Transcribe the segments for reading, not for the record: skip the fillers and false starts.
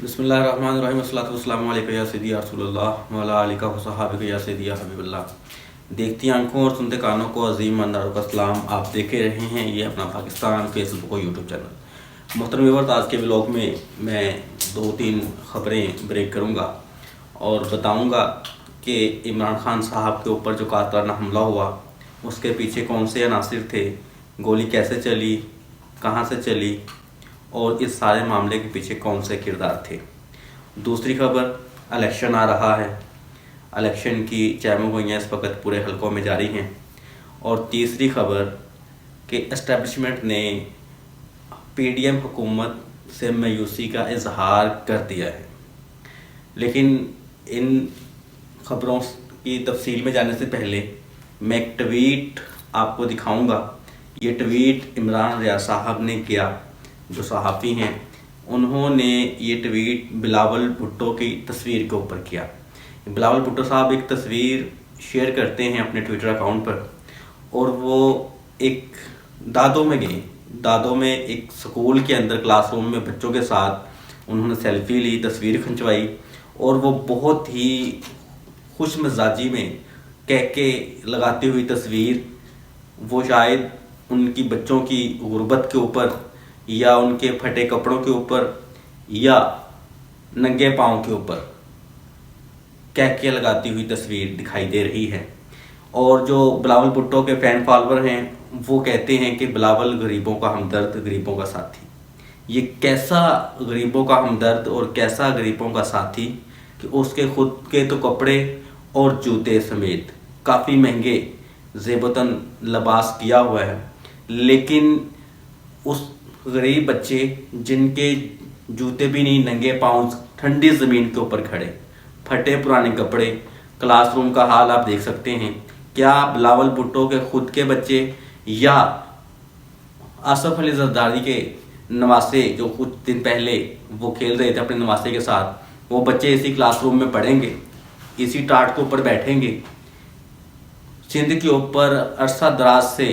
बिस्मिल्लाहिर्रहमानिर्रहीम अस्सलातु अलैका या सय्यदी या रसूलल्लाह व अला आलिका व सहाबिका या सय्यदी या हबीबल्लाह। देखती आंखों और सुनते कानों को अजीम अंदारों का सलाम। आप देखे रहे हैं ये अपना पाकिस्तान फेसबुक और यूट्यूब चैनल। मोहतरम व्यूअर्स, आज के व्लॉग में मैं 2-3 खबरें ब्रेक करूंगा और बताऊंगा कि इमरान खान साहब के ऊपर जो कातलाना हमला हुआ उसके पीछे कौन से अनासिर थे, गोली कैसे चली, कहाँ से चली और इस सारे मामले के पीछे कौन से किरदार थे। दूसरी खबर, इलेक्शन आ रहा है, इलेक्शन की चहमगोइयाँ इस वक्त पूरे हलकों में जारी हैं। और तीसरी खबर कि एस्टेब्लिशमेंट ने पीडीएम हुकूमत से मायूसी का इजहार कर दिया है। लेकिन इन खबरों की तफसील में जाने से पहले मैं एक ट्वीट आपको दिखाऊंगा। ये ट्वीट इमरान रियाज साहब ने किया, जो सहाफ़ी हैं उन्होंने ये ट्वीट बिलावल भुट्टो की तस्वीर के ऊपर किया। बिलावल भुट्टो साहब एक तस्वीर शेयर करते हैं अपने ट्विटर अकाउंट पर और वो एक दादों में गए। दादों में एक स्कूल के अंदर क्लासरूम में बच्चों के साथ उन्होंने सेल्फी ली, तस्वीर खिंचवाई और वो बहुत ही खुश मिजाजी में कह के लगाती हुई तस्वीर, वो शायद उनकी बच्चों की गुर्बत के ऊपर या उनके फटे कपड़ों के ऊपर या नंगे पाँव के ऊपर कह के लगाती हुई तस्वीर दिखाई दे रही है। और जो बिलावल भुट्टो के फैन फॉलोअर हैं वो कहते हैं कि बिलावल गरीबों का हमदर्द, गरीबों का साथी। ये कैसा गरीबों का हमदर्द और कैसा गरीबों का साथी कि उसके खुद के तो कपड़े और जूते समेत काफ़ी महंगे ज़ेबतन लिबास किया हुआ है, लेकिन उस गरीब बच्चे जिनके जूते भी नहीं, नंगे पाँव ठंडी ज़मीन के ऊपर खड़े, फटे पुराने कपड़े, क्लासरूम का हाल आप देख सकते हैं। क्या बिलावल भुट्टो के खुद के बच्चे या आसफ अली जरदारी के नवासे, जो कुछ दिन पहले वो खेल रहे थे अपने नवासे के साथ, वो बच्चे इसी क्लासरूम में पढ़ेंगे, इसी टाट के ऊपर बैठेंगे? सिंध के ऊपर अरसा दराज से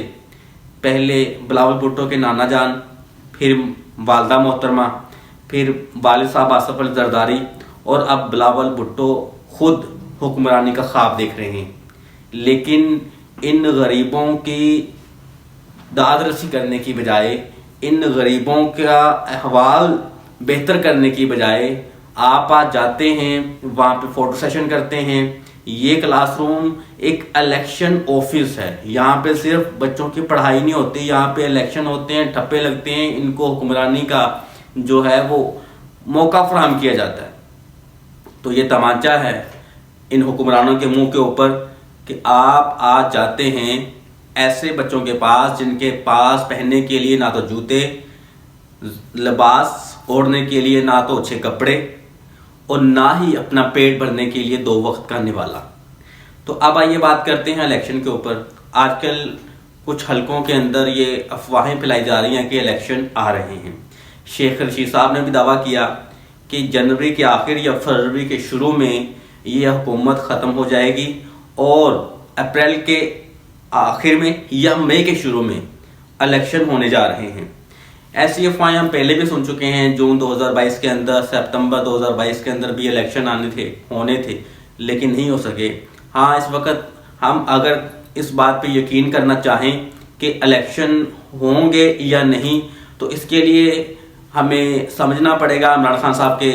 पहले बिलावल भुट्टो के नाना जान, फिर वालदा मोहतरमा, फिर वालिद साहब आसफ अली जरदारी और अब बिलावल भुट्टो खुद हुक्मरानी का ख्वाब देख रहे हैं। लेकिन इन गरीबों की दाद रसी करने की बजाय, इन गरीबों का अहवाल बेहतर करने की बजाय आप आज जाते हैं वहाँ पे फ़ोटो सेशन करते हैं। ये क्लासरूम एक इलेक्शन ऑफिस है, यहाँ पे सिर्फ बच्चों की पढ़ाई नहीं होती, यहाँ पे इलेक्शन होते हैं, ठप्पे लगते हैं, इनको हुक्मरानी का जो है वो मौका फराहम किया जाता है। तो ये तमाचा है इन हुक्मरानों के मुंह के ऊपर कि आप आज जाते हैं ऐसे बच्चों के पास जिनके पास पहनने के लिए ना तो जूते, लिबास ओढ़ने के लिए ना तो अच्छे कपड़े और ना ही अपना पेट भरने के लिए 2 वक्त का निवाला। तो अब आइए बात करते हैं इलेक्शन के ऊपर। आजकल कुछ हलकों के अंदर ये अफवाहें फैलाई जा रही हैं कि इलेक्शन आ रहे हैं। शेख रशीद साहब ने भी दावा किया कि जनवरी के आखिर या फरवरी के शुरू में ये हुकूमत ख़त्म हो जाएगी और अप्रैल के आखिर में या मई के शुरू में इलेक्शन होने जा रहे हैं। ऐसी अफवाहें हम पहले भी सुन चुके हैं। जून 2022 के अंदर, सितंबर 2022 के अंदर भी इलेक्शन होने थे लेकिन नहीं हो सके। हाँ, इस वक्त हम अगर इस बात पे यकीन करना चाहें कि इलेक्शन होंगे या नहीं, तो इसके लिए हमें समझना पड़ेगा इमरान खान साहब के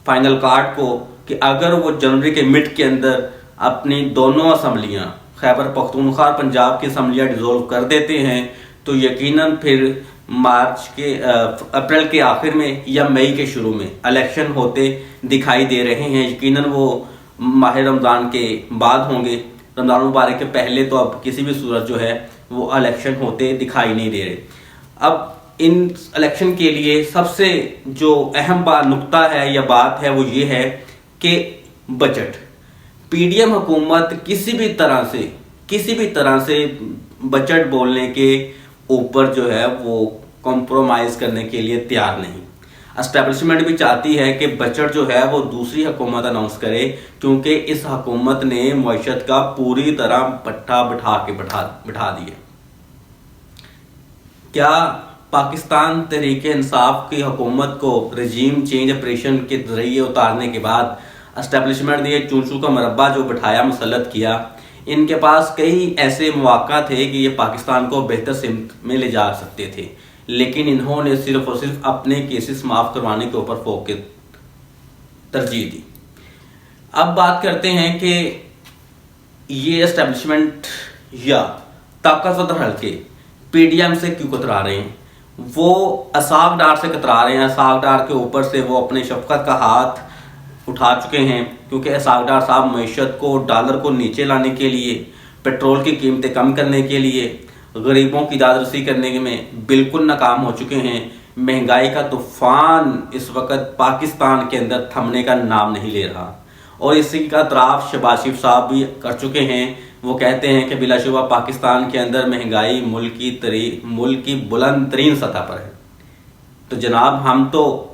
फाइनल कार्ड को कि अगर वो जनवरी के मिड के अंदर अपनी दोनों असम्बलियाँ, खैबर पख्तूनख्वा और पंजाब की असम्बलियाँ डिज़ोल्व कर देते हैं तो यकीनन फिर मार्च के अप्रैल के आखिर में या मई के शुरू में इलेक्शन होते दिखाई दे रहे हैं। यकीनन वो माह रमज़ान के बाद होंगे। रमज़ान मुबारक के पहले तो अब किसी भी सूरत जो है वो इलेक्शन होते दिखाई नहीं दे रहे। अब इन इलेक्शन के लिए सबसे जो अहम नुक्ता है या बात है वो ये है कि बजट। पीडीएम हुकूमत किसी भी तरह से बजट बोलने के ऊपर जो है वो कॉम्प्रोमाइज करने के लिए तैयार नहीं। एस्टेब्लिशमेंट भी चाहती है कि बजट जो है वो दूसरी हुकूमत अनाउंस करे, क्योंकि इस हुकूमत ने मईशत का पूरी तरह पट्टा बिठा दिया। क्या पाकिस्तान तहरीक इंसाफ की हुकूमत को रजीम चेंज ऑपरेशन के जरिए उतारने के बाद एस्टेब्लिशमेंट ने चूचू का मरबा जो बिठाया, मुसल्लत किया, इनके पास कई ऐसे मौका थे कि ये पाकिस्तान को बेहतर सिमत में ले जा सकते थे, लेकिन इन्होंने सिर्फ और सिर्फ अपने केसेस माफ़ करवाने के ऊपर फोकस तरजीह दी। अब बात करते हैं कि ये एस्टेब्लिशमेंट या ताकतवर हल्के पीडीएम से क्यों कतरा रहे हैं। वो असाग डार से कतरा रहे हैं। असाग डार के ऊपर से वो अपने शफकत का हाथ उठा चुके हैं, क्योंकि असाग डार साहब मईशत को, डॉलर को नीचे लाने के लिए, पेट्रोल की कीमतें कम करने के लिए, गरीबों की दादरसी करने में बिल्कुल नाकाम हो चुके हैं। महंगाई का तूफान इस वक्त पाकिस्तान के अंदर थमने का नाम नहीं ले रहा, और इसी का इतराफ़ शहबाज शरीफ साहब भी कर चुके हैं। वो कहते हैं कि बिलाशुबा पाकिस्तान के अंदर महंगाई मुल्क की बुलंद तरीन सतह पर है। तो जनाब, हम तो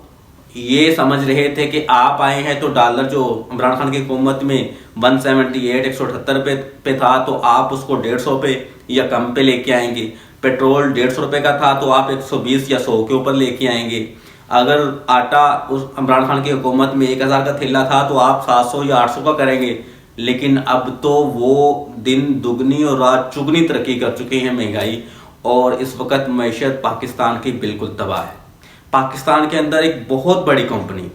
ये समझ रहे थे कि आप आए हैं तो डॉलर जो इमरान खान की हुकूमत में 178 178 पे था, तो आप उसको 150 पे या कम पे लेके आएंगे। पेट्रोल 150 रुपये का था तो आप 120 या 100 के ऊपर लेके आएंगे। अगर आटा उस इमरान खान की हुकूमत में 1000 का थैला था तो आप 700 या 800 का करेंगे। लेकिन अब तो वो दिन दुगनी और रात चुगनी तरक्की कर चुकी है महंगाई, और इस वक्त मईशत पाकिस्तान की बिल्कुल तबाह है। पाकिस्तान के अंदर एक बहुत बड़ी कंपनी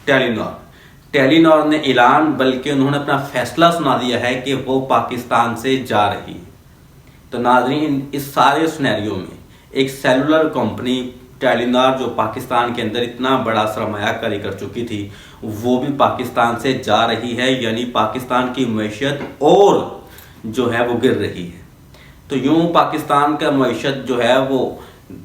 टेलीनॉर ने ऐलान, बल्कि उन्होंने अपना फैसला सुना दिया है कि वो पाकिस्तान से जा रही है। तो नाज़रीन, इस सारे सिनेरियो में एक सेलुलर कंपनी टेलीनॉर जो पाकिस्तान के अंदर इतना बड़ा सरमायाकारी कर चुकी थी, वो भी पाकिस्तान से जा रही है, यानी पाकिस्तान की मईशत और जो है वो गिर रही है। तो यूं पाकिस्तान का मईशत जो है वो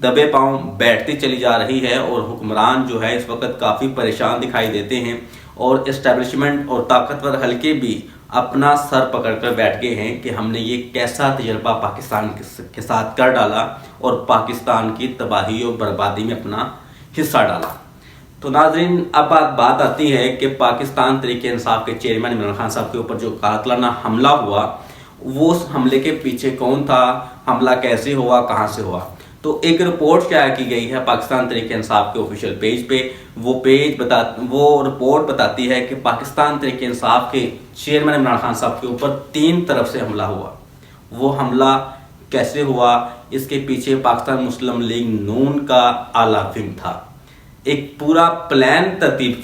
दबे पांव बैठती चली जा रही है, और हुक्मरान जो है इस वक्त काफ़ी परेशान दिखाई देते हैं, और एस्टेब्लिशमेंट और ताकतवर हल्के भी अपना सर पकड़कर बैठ गए हैं कि हमने ये कैसा तजर्बा पाकिस्तान के साथ कर डाला और पाकिस्तान की तबाही और बर्बादी में अपना हिस्सा डाला। तो नाज़रीन, अब बात आती है कि पाकिस्तान तहरीक इंसाफ के चेयरमैन इमरान खान साहब के ऊपर जो कातिलाना हमला हुआ, वो उस हमले के पीछे कौन था, हमला कैसे हुआ, कहाँ से हुआ। तो एक रिपोर्ट शाया की गई है पाकिस्तान तहरीक इंसाफ के ऑफिशियल पेज पे। वो रिपोर्ट बताती है कि पाकिस्तान तहरीक इंसाफ के चेयरमैन इमरान खान साहब के ऊपर 3 तरफ से हमला हुआ। वो हमला कैसे हुआ, इसके पीछे पाकिस्तान मुस्लिम लीग नून का आला विंग था। एक पूरा प्लान तरतीब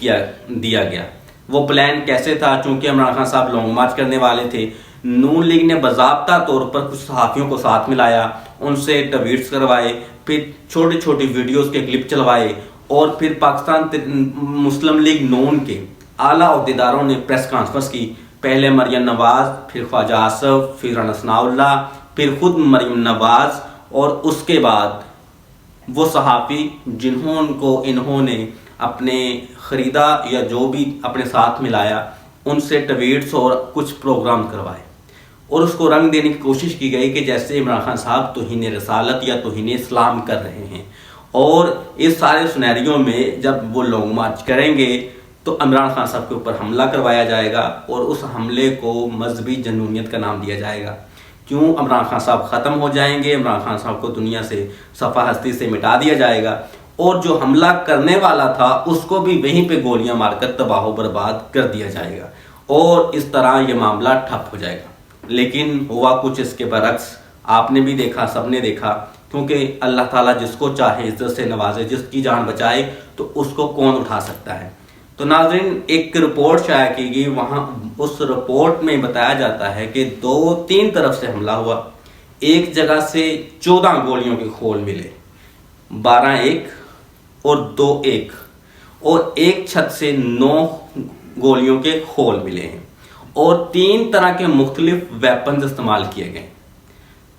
दिया गया। वो प्लान कैसे था, चूंकि इमरान खान साहब लॉन्ग मार्च करने वाले थे, नून लीग ने बाज़ाब्ता तौर पर कुछ सहाफ़ियों को साथ मिलाया, उनसे ट्वीट्स करवाए, फिर छोटी छोटी वीडियोस के क्लिप चलवाए, और फिर पाकिस्तान मुस्लिम लीग नून के आला अहदेदारों ने प्रेस कॉन्फ्रेंस की। पहले मरियम नवाज, फिर ख्वाजा आसफ, फिर राना सनाउल्लाह, फिर खुद मरियम नवाज, और उसके बाद वो सहाफ़ी इन्होंने अपने ख़रीदा या जो भी अपने साथ मिलाया, उनसे ट्वीट्स और कुछ प्रोग्राम करवाए, और उसको रंग देने की कोशिश की गई कि जैसे इमरान खान साहब तौहीन रसालत या तौहीन इस्लाम कर रहे हैं। और इस सारे सिनेरियो में जब वो लॉन्ग मार्च करेंगे तो इमरान खान साहब के ऊपर हमला करवाया जाएगा, और उस हमले को मजहबी जनूनियत का नाम दिया जाएगा। क्यों? इमरान खान साहब ख़त्म हो जाएंगे, इमरान खान साहब को दुनिया से सफ़ा हस्ती से मिटा दिया जाएगा, और जो हमला करने वाला था उसको भी वहीं पे गोलियां मारकर तबाह बर्बाद कर दिया जाएगा, और इस तरह ये मामला ठप हो जाएगा। लेकिन हुआ कुछ इसके बरक्स। आपने भी देखा, सबने देखा, क्योंकि अल्लाह ताला जिसको चाहे इज्जत से नवाजे, जिसकी जान बचाए, तो उसको कौन उठा सकता है। तो नाज़रीन, एक रिपोर्ट शाया की गई, वहाँ उस रिपोर्ट में बताया जाता है कि 2-3 तरफ से हमला हुआ। एक जगह से 14 गोलियों के खोल मिले, 12 एक और 2 एक, और एक छत से 9 गोलियों के खोल मिले हैं, और 3 तरह के मुख्तलिफ वेपन्स इस्तेमाल किए गए।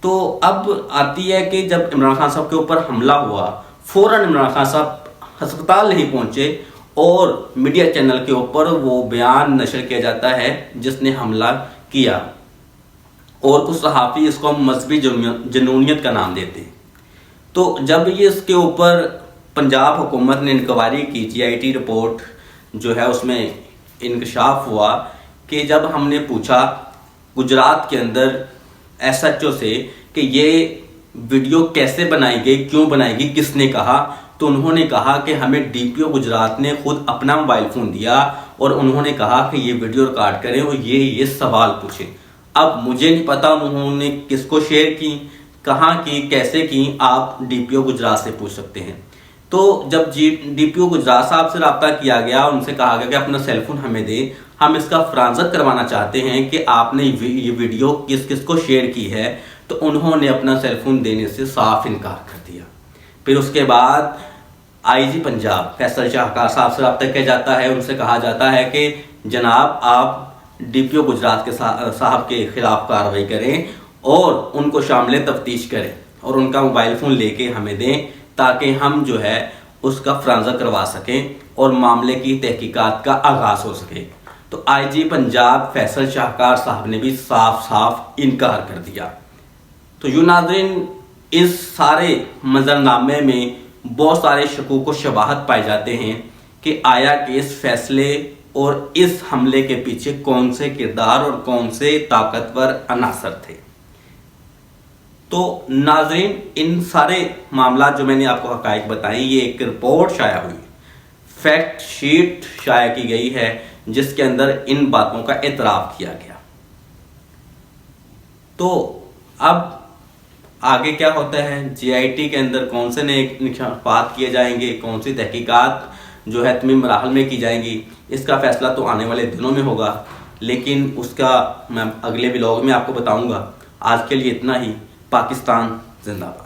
तो अब आती है कि जब इमरान खान साहब के ऊपर हमला हुआ, फौरन इमरान खान साहब अस्पताल नहीं पहुंचे, और मीडिया चैनल के ऊपर वो बयान नशर किया जाता है जिसने हमला किया, और उस सहाफ़ी इसको मजहबी जनूनियत का नाम देते हैं। तो जब ये इसके ऊपर पंजाब हुकूमत ने इंक्वायरी की, GIT रिपोर्ट जो है उसमें इंकशाफ हुआ कि जब हमने पूछा गुजरात के अंदर SHO से कि ये वीडियो कैसे बनाई गई, क्यों बनाई गई, किसने कहा, तो उन्होंने कहा कि हमें डीपीओ गुजरात ने खुद अपना मोबाइल फ़ोन दिया और उन्होंने कहा कि ये वीडियो रिकॉर्ड करें और ये सवाल पूछें। अब मुझे नहीं पता उन्होंने किसको शेयर की, कहाँ की, कैसे की, आप डीपीओ गुजरात से पूछ सकते हैं। तो जब डीपीओ गुजरात साहब से रब्ता किया गया, उनसे कहा गया कि अपना सेलफोन हमें दें, हम इसका फराजत करवाना चाहते हैं कि आपने ये वीडियो किस किस को शेयर की है, तो उन्होंने अपना सेलफोन देने से साफ इनकार कर दिया। फिर उसके बाद आईजी पंजाब फैसल शाहकार साहब से रब्ता किया जाता है, उनसे कहा जाता है कि जनाब आप डीपीओ गुजरात के साहब के खिलाफ कार्रवाई करें और उनको शामिल तफ्तीश करें और उनका मोबाइल फ़ोन लेके हमें दें, ताकि हम जो है उसका फराजा करवा सकें और मामले की तहकीकात का आगाज़ हो सके। तो आईजी पंजाब फैसल शाहकार साहब ने भी साफ साफ इनकार कर दिया। तो यूं नाज़रीन, इस सारे मंजरनामे में बहुत सारे शकूक व शबाहत पाए जाते हैं कि आया कि इस फैसले और इस हमले के पीछे कौन से किरदार और कौन से ताकतवर अनासर थे। तो नाज़रीन, इन सारे मामला जो मैंने आपको हकायक बताई, ये एक रिपोर्ट शाया हुई, फैक्ट शीट शाया की गई है, जिसके अंदर इन बातों का एतराफ़ किया गया। तो अब आगे क्या होता है, जीआईटी के अंदर कौन से नए इंकशाफात किए जाएंगे, कौन सी तहकीकात जो है तमीम मराहल में की जाएंगी, इसका फैसला तो आने वाले दिनों में होगा, लेकिन उसका मैं अगले व्लॉग में आपको बताऊंगा। आज के लिए इतना ही। पाकिस्तान जिंदाबाद।